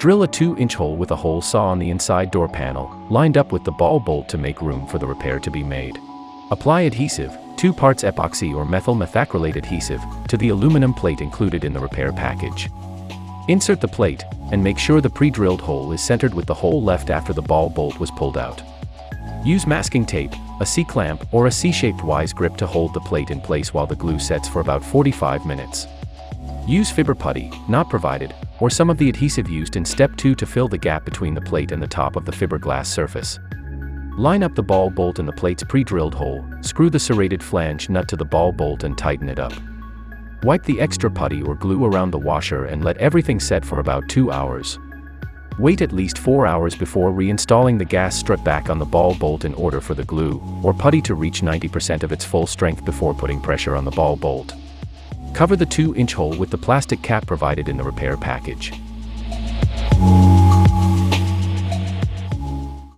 Drill a 2-inch hole with a hole saw on the inside door panel, lined up with the ball bolt to make room for the repair to be made. Apply adhesive, 2 parts epoxy or methyl methacrylate adhesive, to the aluminum plate included in the repair package. Insert the plate, and make sure the pre-drilled hole is centered with the hole left after the ball bolt was pulled out. Use masking tape, a C-clamp, or a C-shaped wise grip to hold the plate in place while the glue sets for about 45 minutes. Use Fiber Putty, not provided, or some of the adhesive used in Step 2 to fill the gap between the plate and the top of the fiberglass surface. Line up the ball bolt in the plate's pre-drilled hole, screw the serrated flange nut to the ball bolt and tighten it up. Wipe the extra putty or glue around the washer and let everything set for about 2 hours. Wait at least 4 hours before reinstalling the gas strut back on the ball bolt in order for the glue, or putty to reach 90% of its full strength before putting pressure on the ball bolt. Cover the 2-inch hole with the plastic cap provided in the repair package.